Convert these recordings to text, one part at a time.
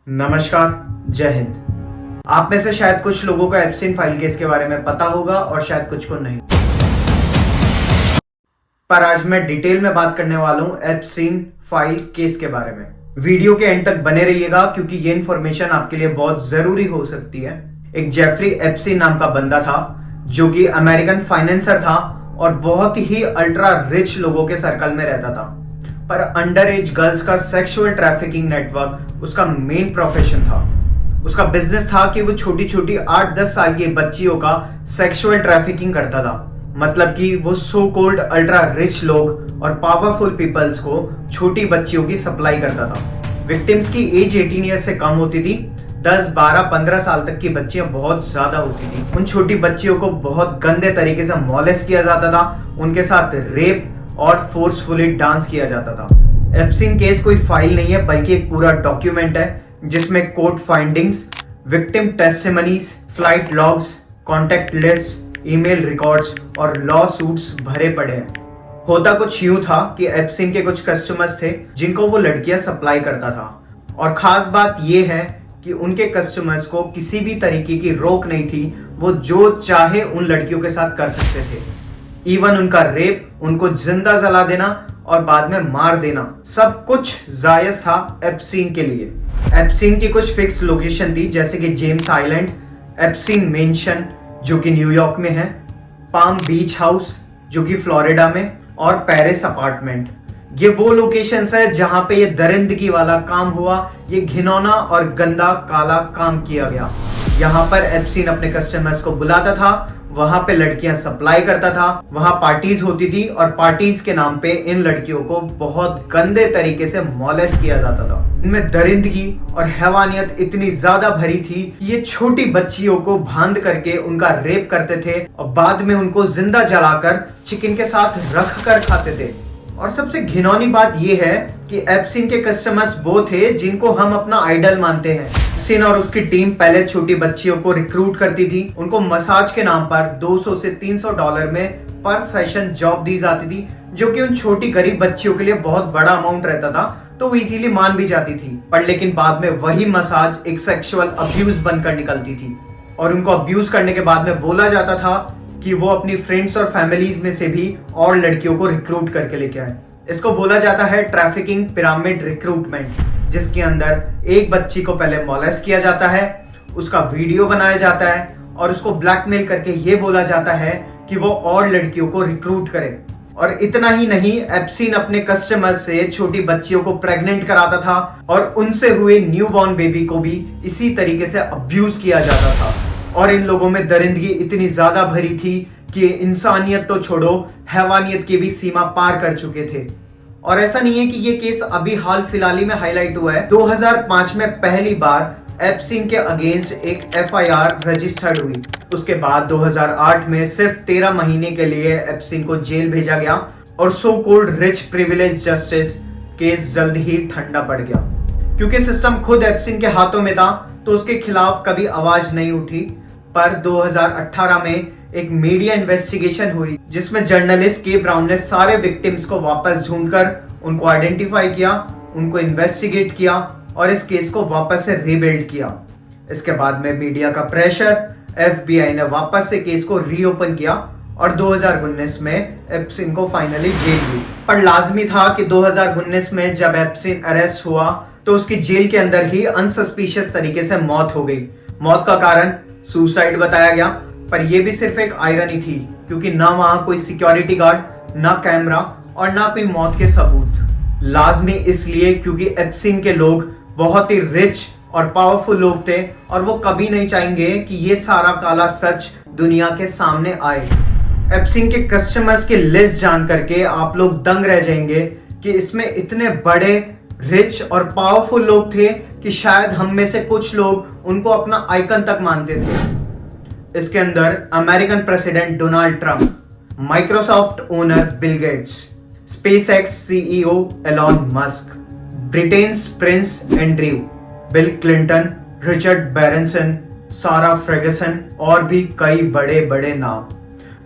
नमस्कार, जय हिंद। आप में से शायद कुछ लोगों को एप्स्टीन फाइल केस के बारे में पता होगा और शायद कुछ को नहीं। पर आज मैं डिटेल में बात करने वाला हूं एप्स्टीन फाइल केस के बारे में। वीडियो के एंड तक बने रहिएगा क्योंकि ये इन्फॉर्मेशन आपके लिए बहुत जरूरी हो सकती है। एक जेफरी एप्स्टीन नाम का बंदा था जो कि अमेरिकन फाइनेंसर था और बहुत ही अल्ट्रा रिच लोगों के सर्कल में रहता था। पर अंडर एज गर्ल्स का सेक्सुअल ट्रैफिकिंग नेटवर्क उसका मेन प्रोफेशन था। उसका बिजनेस था कि वो छोटी छोटी 8-10 साल की बच्चियों का सेक्सुअल ट्रैफिकिंग करता था। मतलब कि वो सो कोल्ड अल्ट्रा रिच लोग और पावरफुल पीपल्स को छोटी बच्चियों की सप्लाई करता था। विक्टिम्स की एज 18 ईयर से कम होती थी। 10, 12, 15 साल तक की बच्चियां बहुत ज्यादा होती थी। उन छोटी बच्चियों को बहुत गंदे तरीके से मॉलेस्ट किया जाता था, उनके साथ रेप और फोर्सफुली डांस किया जाता था। एप्स्टीन केस कोई फाइल नहीं है बल्कि एक पूरा डॉक्यूमेंट है जिसमें court findings, victim testimonies, flight logs, contact list, email records और लॉ सूट्स भरे पड़े हैं। होता कुछ यूं था कि एप्स्टीन के कुछ कस्टमर्स थे जिनको वो लड़कियां सप्लाई करता था और खास बात यह है कि उनके कस्टमर्स को किसी भी तरीके की रोक नहीं थी। वो जो चाहे उन लड़कियों के साथ कर सकते थे। इवन उनका रेप, उनको जिंदा जला देना और बाद में मार देना, सब कुछ जायज था एप्स्टीन के लिए। एप्स्टीन की कुछ फिक्स लोकेशन थी जैसे कि जेम्स आइलैंड, एप्स्टीन मेंशन जो कि न्यूयॉर्क में है, पाम बीच हाउस जो कि फ्लोरिडा में और पेरिस अपार्टमेंट। ये वो लोकेशंस है जहां पे ये दरिंदगी वाला काम हुआ, ये घिनौना और गंदा काला काम किया गया। यहाँ पर एप्स्टीन अपने कस्टमर्स को बुलाता था, वहां पे लड़कियां सप्लाई करता था, वहां पार्टीज होती थी और पार्टीज के नाम पे इन लड़कियों को बहुत गंदे तरीके से मॉलेस्ट किया जाता था। इनमें दरिंदगी और हैवानियत इतनी ज्यादा भरी थी कि ये छोटी बच्चियों को बांध करके उनका रेप करते थे और बाद में उनको जिंदा जलाकर चिकन के साथ रख कर खाते थे। और सबसे घिनौनी बात यह है कि एप्स्टीन के कस्टमर्स वो थे जिनको हम अपना आइडल मानते हैं। एप्स्टीन और उसकी टीम पहले छोटी बच्चियों को रिक्रूट करती थी। उनको मसाज के नाम पर $200 से $300 में पर सेशन जॉब दी जाती थी, जो कि उन छोटी गरीब बच्चियों के लिए बहुत बड़ा अमाउंट रहता था, तो वो इजीली मान भी जाती थी। पर लेकिन बाद में वही मसाज एक सेक्सुअल अब्यूज बनकर निकलती थी और उनको अब्यूज करने के बाद में बोला जाता था कि वो अपनी फ्रेंड्स और फैमिलीज में से भी और लड़कियों को रिक्रूट करके लेके आए। इसको बोला जाता है ट्रैफिकिंग पिरामिड रिक्रूटमेंट, जिसके अंदर एक बच्ची को पहले मॉलेस्ट किया जाता है, उसका वीडियो बनाया जाता है और उसको ब्लैकमेल करके ये बोला जाता है कि वो और लड़कियों को रिक्रूट करे। और इतना ही नहीं, एप्स्टीन अपने कस्टमर्स से छोटी बच्चियों को प्रेग्नेंट कराता था और उनसे हुए न्यूबॉर्न बेबी को भी इसी तरीके से अब्यूज किया जाता था। और इन लोगों में दरिंदगी इतनी ज्यादा भरी थी कि इंसानियत तो छोड़ो, हैवानियत की भी सीमा पार कर चुके थे। और ऐसा नहीं है कि ये केस अभी हाल फिलहाल ही में हाईलाइट हुआ है। 2005 में पहली बार एप्स्टीन के अगेंस्ट एक एफआईआर रजिस्टर्ड हुई। उसके बाद 2008 में सिर्फ 13 महीने के लिए एप्स्टीन को जेल भेजा गया और so called rich privilege justice case जल्द ही ठंडा पड़ गया। क्योंकि सिस्टम खुद एप्स्टीन के हाथों में था तो उसके खिलाफ कभी आवाज नहीं उठी। पर 2018 में एक मीडिया इन्वेस्टिगेशन हुई जिसमें जर्नलिस्ट के ब्राउन ने सारे विक्टिम्स को वापस ढूंढकर उनको आइडेंटिफाई किया, उनको इन्वेस्टिगेट किया और इस केस को वापस से रीबिल्ड किया। इसके बाद में मीडिया का प्रेशर, एफबीआई ने वापस से केस को रीओपन किया और 2019 में एप्स्टीन को फाइनली जेल हुई। पर लाजमी था कि 2019 में जब एप्स्टीन अरेस्ट हुआ तो उसकी जेल के अंदर ही अनसस्पिशियस तरीके से मौत हो गई। मौत का कारण सुसाइड बताया गया, पर यह भी सिर्फ एक आयरनी थी क्योंकि ना वहां कोई सिक्योरिटी गार्ड, ना कैमरा और ना कोई मौत के सबूत। लाजमी इसलिए क्योंकि एप्स्टीन के लोग बहुत ही रिच और पावरफुल लोग थे और वो कभी नहीं चाहेंगे कि ये सारा काला सच दुनिया के सामने आए। एप्स्टीन के कस्टमर्स की लिस्ट जान करके आप लोग दंग रह जाएंगे कि इसमें इतने बड़े रिच और पावरफुल लोग थे कि शायद हम में से कुछ लोग उनको अपना आइकन तक मानते थे। इसके अंदर American president Donald Trump, Microsoft owner Bill Gates, SpaceX CEO Elon Musk, Britain's Prince Andrew, Bill Clinton, Richard Branson, Sarah Ferguson और भी कई बड़े बड़े नाम।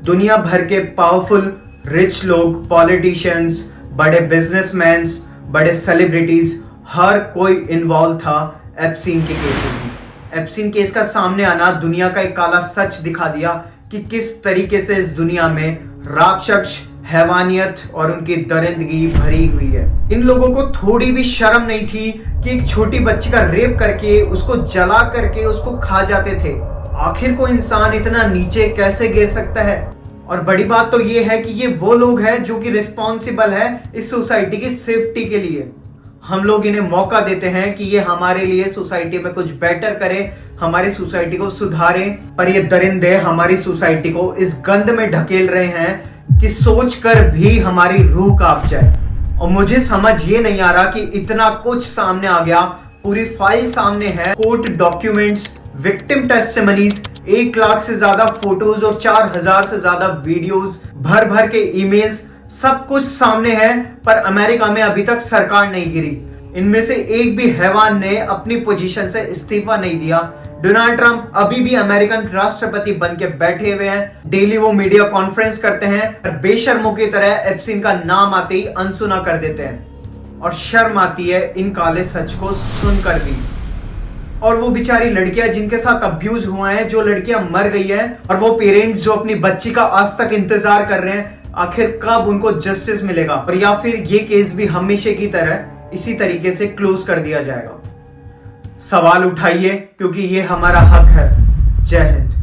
दुनिया भर के पावरफुल रिच लोग, पॉलिटिशियंस, बड़े बिजनेसमैन, बड़े सेलिब्रिटीज, हर कोई इन्वॉल्व था एप्स्टीन के केसेस में। एप्स्टीन केस का सामने आना दुनिया का एक काला सच दिखा दिया कि किस तरीके से इस दुनिया में राक्षस, हैवानियत और उनकी दरिंदगी भरी हुई है। इन लोगों को थोड़ी भी शर्म नहीं थी कि एक छोटी बच्ची का रेप करके, उसको जला करके उसको खा जाते थे। आखिर कोई इंसान इतना नीचे कैसे गिर सकता है? और बड़ी बात तो ये है कि ये वो लोग हैं जो कि रिस्पॉन्सिबल है इस सोसाइटी की सेफ्टी के लिए। हम लोग इन्हें मौका देते हैं कि ये हमारे लिए सोसाइटी में कुछ बेटर करें, हमारी सोसाइटी को सुधारें, पर ये दरिंदे हमारी सोसाइटी को इस गंद में ढकेल रहे हैं कि सोचकर भी हमारी रूह कांप जाए। और मुझे समझ ये नहीं आ रहा कि इतना कुछ सामने आ गया, पूरी फाइल सामने है, court documents, victim testimonies, 1 lakh से ज्यादा फोटोज और 4000 से ज्यादा वीडियोस, भर भर के ईमेल्स, सब कुछ सामने है, पर अमेरिका में अभी तक सरकार नहीं गिरी। इनमें से एक भी हैवान ने अपनी पोजीशन से इस्तीफा नहीं दिया। डोनाल्ड ट्रंप अभी भी अमेरिकन राष्ट्रपति बन के बैठे हुए हैं। डेली वो मीडिया कॉन्फ्रेंस करते हैं और बेशर्मों की तरह एप्स्टीन का नाम आते ही अनसुना कर देते हैं। और शर्म आती है इन काले सच को सुनकर भी। और वो बेचारी लड़कियां जिनके साथ अब्यूज हुआ है, जो लड़कियां मर गई है, और वो पेरेंट्स जो अपनी बच्ची का आज तक इंतजार कर रहे हैं आखिर कब उनको जस्टिस मिलेगा, और या फिर ये केस भी हमेशा की तरह इसी तरीके से क्लोज कर दिया जाएगा। सवाल उठाइए, क्योंकि ये हमारा हक है। जय हिंद।